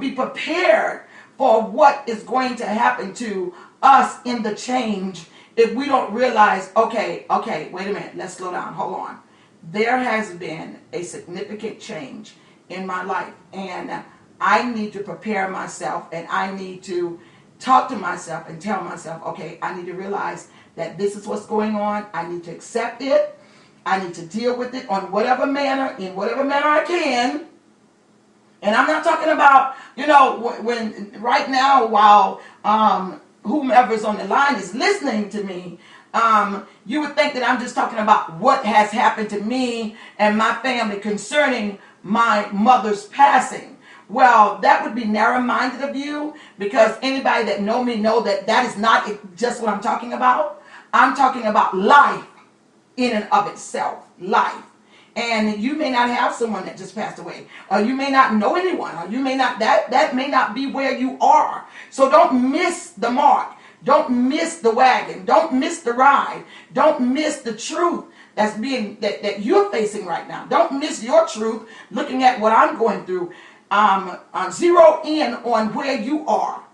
be prepared for what is going to happen to us in the change if we don't realize, okay, wait a minute, let's slow down, hold on. There has been a significant change in my life, and I need to prepare myself, and I need to talk to myself and tell myself, okay, I need to realize that this is what's going on. I need to accept it. I need to deal with it on whatever manner, in whatever manner I can. And I'm not talking about, when right now, while whomever's on the line is listening to me, you would think that I'm just talking about what has happened to me and my family concerning my mother's passing. Well, that would be narrow-minded of you, because anybody that know me know that that is not just what I'm talking about. I'm talking about life in and of itself, life. And you may not have someone that just passed away, or you may not know anyone, or you may not, that may not be where you are. So don't miss the mark. Don't miss the wagon. Don't miss the ride. Don't miss the truth that you're facing right now. Don't miss your truth looking at what I'm going through. Zero in on where you are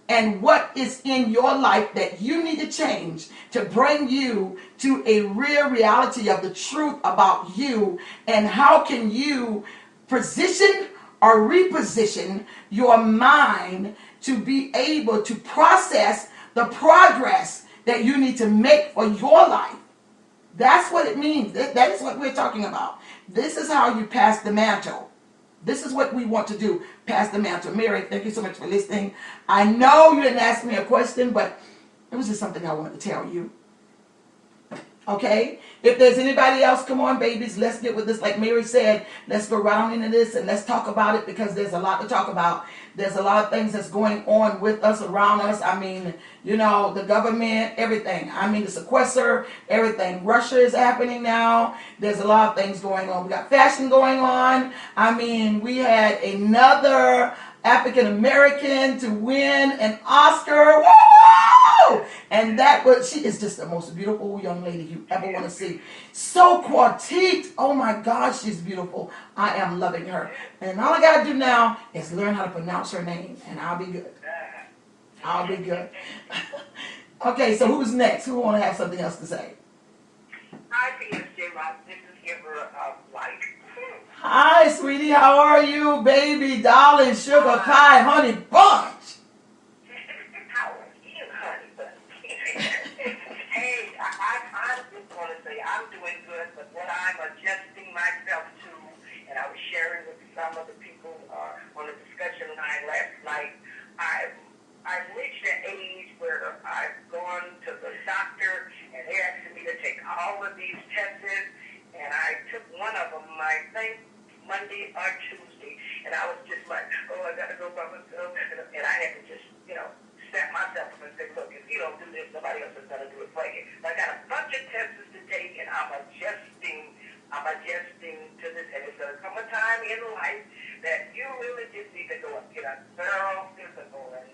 and what is in your life that you need to change to bring you to a real reality of the truth about you, and how can you position or reposition your mind to be able to process the progress that you need to make for your life. That's what it means. That is what we're talking about. This is how you pass the mantle. This is what we want to do, pass the mantle. Mary, thank you so much for listening. I know you didn't ask me a question, but it was just something I wanted to tell you. Okay? If there's anybody else, come on, babies, let's get with this. Like Mary said, let's go right on into this and let's talk about it, because there's a lot to talk about. There's a lot of things that's going on with us, around us. I mean, the government, everything. I mean, the sequester, everything. Russia is happening now. There's a lot of things going on. We got fashion going on. I mean, we had another African American to win an Oscar. Woo! And she is just the most beautiful young lady you ever want to see. So quartique. Oh my gosh, she's beautiful. I am loving her. And all I got to do now is learn how to pronounce her name, and I'll be good. I'll be good. Okay, so who's next? Who want to have something else to say? Hi, PSJ Ross. This is Giver of Light. Hi, sweetie. How are you, baby, darling, sugar pie, honey bunch? How are you, honey bunch? Hey, I just want to say I'm doing good, but what I'm adjusting myself to, and I was sharing with some of the people on the discussion line last night, I've reached an age where I've gone to the doctor and they're asking me to take all of these tests, and I took one of them, I think Monday or Tuesday, and I was just like, oh, I got to go by myself, and I had to just, snap myself and say, look, if you don't do this, nobody else is going to do it for you. I got a bunch of tests to take, and I'm adjusting to this, and it's going to come a time in life that you really just need to go and get a thorough physical, and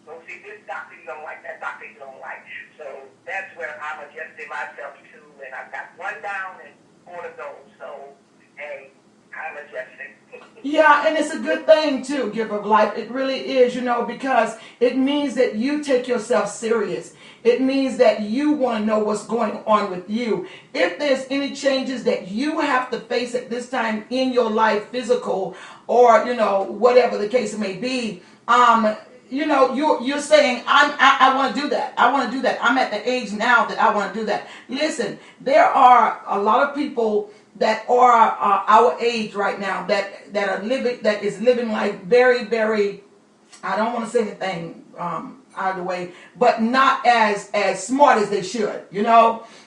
go see this doctor you don't like, that doctor you don't like. So that's where I'm adjusting myself to, and I've got one down and four to go. So, hey, I'm adjusting. Yeah, and it's a good thing too, Giver of Life. It really is, because it means that you take yourself serious. It means that you want to know what's going on with you. If there's any changes that you have to face at this time in your life, physical or, whatever the case may be, you're saying, I want to do that. I want to do that. I'm at the age now that I want to do that. Listen, there are a lot of people that are our age right now that is living life very, very, I don't want to say anything out of the way, but not as smart as they should.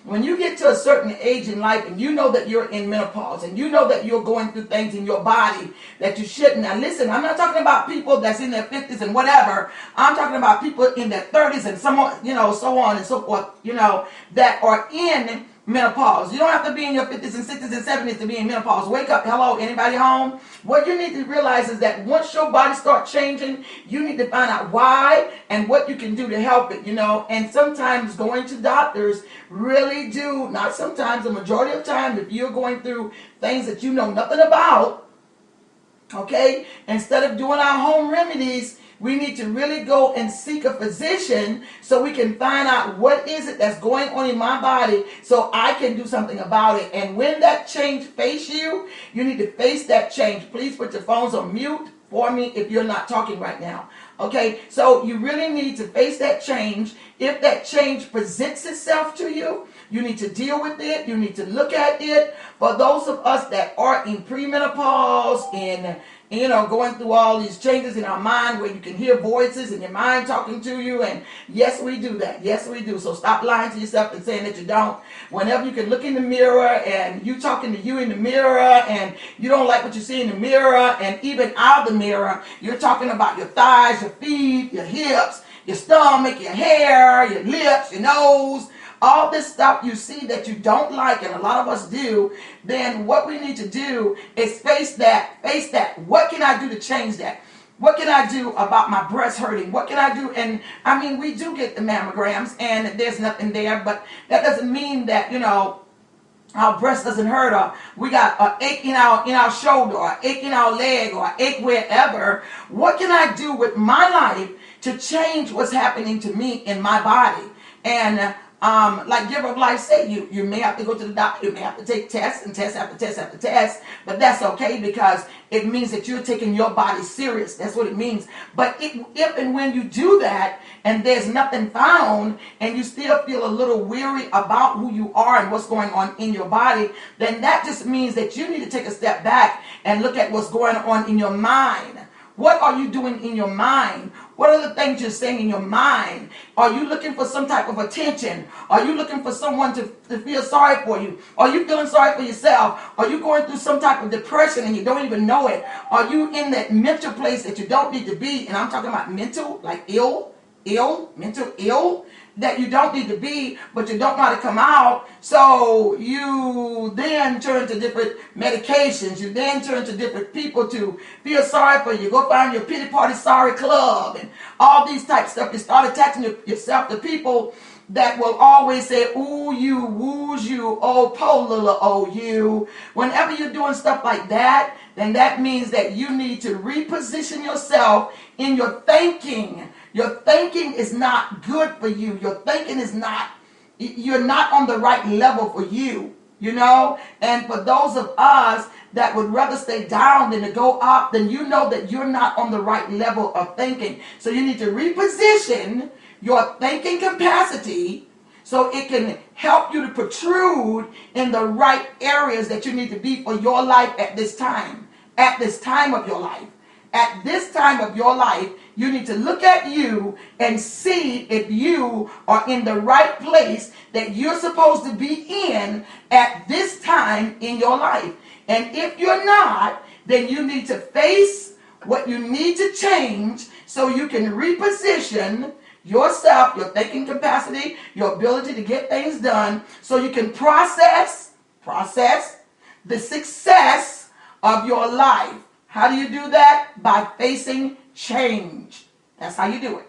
When you get to a certain age in life and you know that you're in menopause and you know that you're going through things in your body that you shouldn't. Now listen, I'm not talking about people that's in their 50s and whatever. I'm talking about people in their 30s and so on and so forth, that are in menopause. You don't have to be in your 50s and 60s and 70s to be in menopause. Wake up. Hello, anybody home? What you need to realize is that once your body starts changing, you need to find out why and what you can do to help it, And sometimes going to doctors really do, not sometimes, the majority of time, if you're going through things that you know nothing about, Okay? Instead of doing our home remedies, we need to really go and seek a physician so we can find out what is it that's going on in my body so I can do something about it. And when that change face you, you need to face that change. Please put your phones on mute for me if you're not talking right now. Okay, so you really need to face that change. If that change presents itself to you, you need to deal with it. You need to look at it. For those of us that are in premenopause and going through all these changes in our mind where you can hear voices in your mind talking to you, and yes, we do that. Yes, we do. So stop lying to yourself and saying that you don't. Whenever you can look in the mirror and you talking to you in the mirror and you don't like what you see in the mirror, and even out of the mirror, you're talking about your thighs, your feet, your hips, your stomach, your hair, your lips, your nose, all this stuff you see that you don't like, and a lot of us do, then what we need to do is face that. Face that. What can I do to change that? What can I do about my breast hurting? What can I do? And I mean, we do get the mammograms and there's nothing there, but that doesn't mean that, our breast doesn't hurt, or we got an ache in our shoulder, or ache in our leg, or ache wherever. What can I do with my life to change what's happening to me in my body? And like Giver of Life said, you may have to go to the doctor, you may have to take tests and test after test after test, but that's okay because it means that you're taking your body serious. That's what it means. But if and when you do that and there's nothing found and you still feel a little weary about who you are and what's going on in your body, then that just means that you need to take a step back and look at what's going on in your mind. What are you doing in your mind? What are the things you're saying in your mind? Are you looking for some type of attention? Are you looking for someone to feel sorry for you? Are you feeling sorry for yourself? Are you going through some type of depression and you don't even know it? Are you in that mental place that you don't need to be? And I'm talking about mental, like mental ill, that you don't need to be, but you don't know how to come out. So you then turn to different medications. You then turn to different people to feel sorry for you. Go find your pity party sorry club and all these type of stuff. You start attaching yourself to people that will always say, ooh, you, woos you, oh, po, little, oh, you. Whenever you're doing stuff like that, then that means that you need to reposition yourself in your thinking. Your thinking is not good for you. Your thinking is not, you're not on the right level for you, And for those of us that would rather stay down than to go up, then you know that you're not on the right level of thinking. So you need to reposition your thinking capacity so it can help you to protrude in the right areas that you need to be for your life at this time. At this time of your life. At this time of your life, you need to look at you and see if you are in the right place that you're supposed to be in at this time in your life. And if you're not, then you need to face what you need to change so you can reposition yourself, your thinking capacity, your ability to get things done, so you can process the success of your life. How do you do that? By facing change. That's how you do it.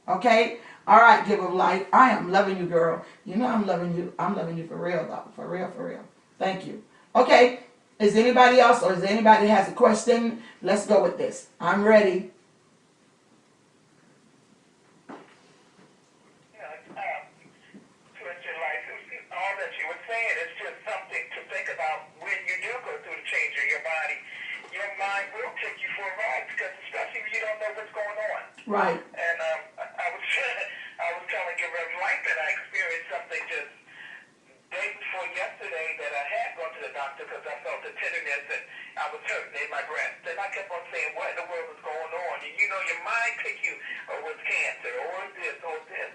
Okay? All right, Giver of Life. I am loving you, girl. You know I'm loving you. I'm loving you for real, though. For real, for real. Thank you. Okay. Is anybody else or is anybody that has a question? Let's go with this. I'm ready. All that you were saying is just something to think about when you do go through the change in your body. Your mind will take you for a ride because especially when you don't know what's going on. Right. And I was I was telling Giver of Life that I experienced something just day before yesterday that I had gone to the doctor because I felt the tenderness and I was hurting in my breast. And I kept on saying, what in the world is going on? And your mind pick you, oh, it's cancer, or it's this, or it's this.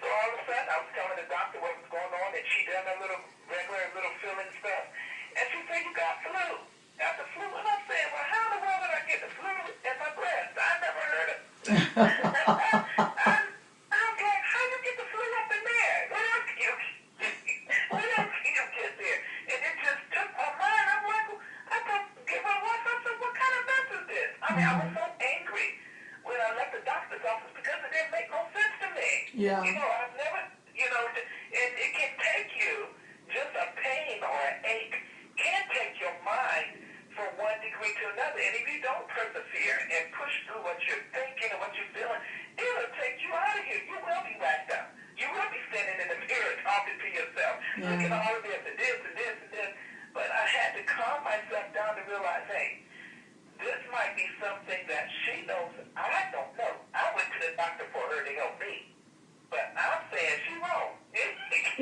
So all of a sudden, I was telling the doctor what was going on, and she done a regular little filling stuff. And she said, you got flu. Got the flu. And I'm saying, well, how in the world did I get the flu in my breast? I never heard of it. I'm like, how you get the flu up in there? What else can you get there? And it just took my mind. I'm like, I thought, give her life. I said, what kind of mess is this? I mean, I was so angry when I left the doctor's office because it didn't make no sense to me. Yeah. I've never, and it can take you, just a pain or an ache can take your mind from one degree to another. And if you don't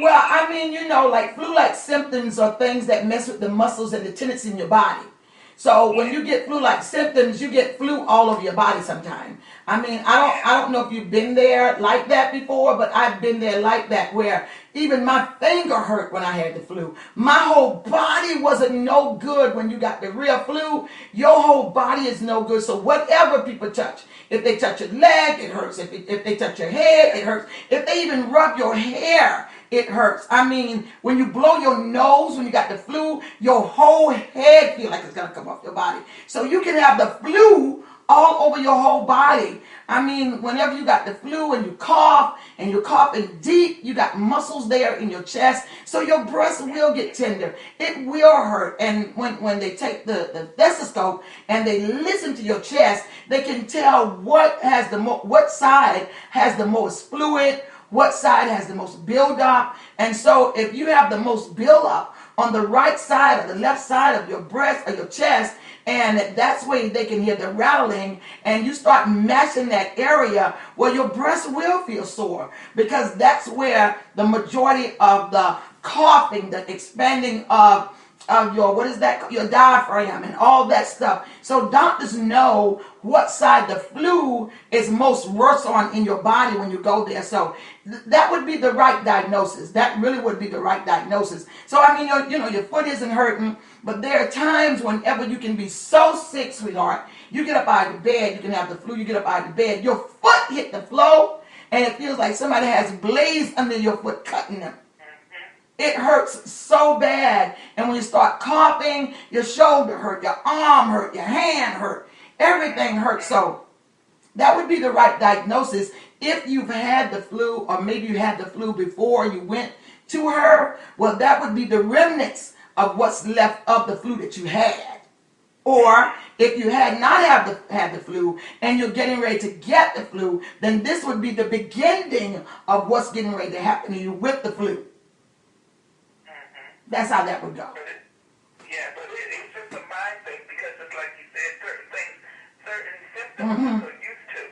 Well, I mean, like flu-like symptoms are things that mess with the muscles and the tendons in your body. So when you get flu-like symptoms, you get flu all over your body sometimes. I mean, I don't know if you've been there like that before, but I've been there like that where even my finger hurt when I had the flu. My whole body wasn't no good when you got the real flu. Your whole body is no good. So whatever people touch, if they touch your leg, it hurts. If they touch your head, it hurts. If they even rub your hair, it hurts. I mean, when you blow your nose, when you got the flu, your whole head feel like it's going to come off your body. So you can have the flu all over your whole body. I mean, whenever you got the flu and you're coughing deep, you got muscles there in your chest, so your breast will get tender. It will hurt. And when they take the stethoscope and they listen to your chest, they can tell what side has the most fluid, what side has the most buildup. And so if you have the most buildup on the right side or the left side of your breast or your chest, and that's where they can hear the rattling, and you start mashing that area, well, your breast will feel sore, because that's where the majority of the coughing, the expanding of your, what is that, your diaphragm and all that stuff. So doctors know what side the flu is most worse on in your body when you go there. So that would be the right diagnosis. That really would be the right diagnosis. So I mean, your foot isn't hurting, but there are times whenever you can be so sick, sweetheart, you get up out of the bed, you can have the flu, you get up out of the bed, your foot hit the floor, and it feels like somebody has blades under your foot cutting them. It hurts so bad. And when you start coughing, your shoulder hurt, your arm hurt, your hand hurt. Everything hurts. So that would be the right diagnosis. If you've had the flu, or maybe you had the flu before you went to her, well, that would be the remnants of what's left of the flu that you had. Or if you had not had the flu and you're getting ready to get the flu, then this would be the beginning of what's getting ready to happen to you with the flu. That's how that would go. Yeah, but it's just a mind thing, because it's like you said, certain symptoms we're so used to.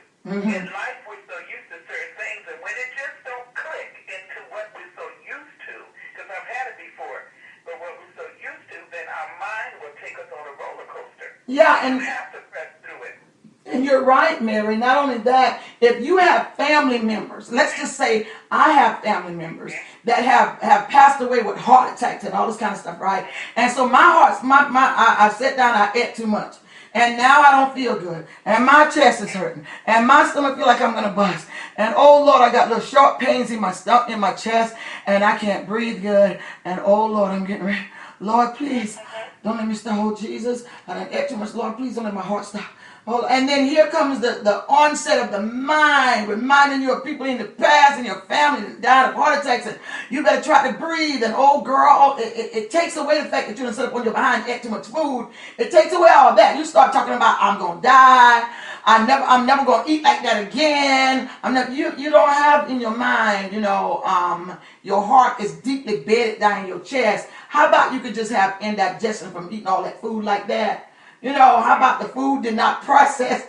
In life, we're so used to certain things, and when it just don't click into what we're so used to, because I've had it before, but what we're so used to, then our mind will take us on a roller coaster. Yeah, and you have to press through it. And you're right, Mary. Not only that, if you have family members, let's just say I have family members that have passed away with heart attacks and all this kind of stuff, right? And so I sat down, I ate too much. And now I don't feel good. And my chest is hurting. And my stomach feel like I'm going to bust. And oh Lord, I got little sharp pains in my stomach, in my chest. And I can't breathe good. And oh Lord, I'm getting ready. Lord, please, don't let me stop. Oh Jesus, I done ate too much. Lord, please don't let my heart stop. And then here comes the onset of the mind, reminding you of people in the past and your family that died of heart attacks, and you better try to breathe. And oh girl, it takes away the fact that you done sit up on your behind and ate too much food. It takes away all that. You start talking about, I'm gonna die. I'm never gonna eat like that again. You don't have in your mind, your heart is deeply bedded down in your chest. How about you could just have indigestion from eating all that food like that? How about the food did not process?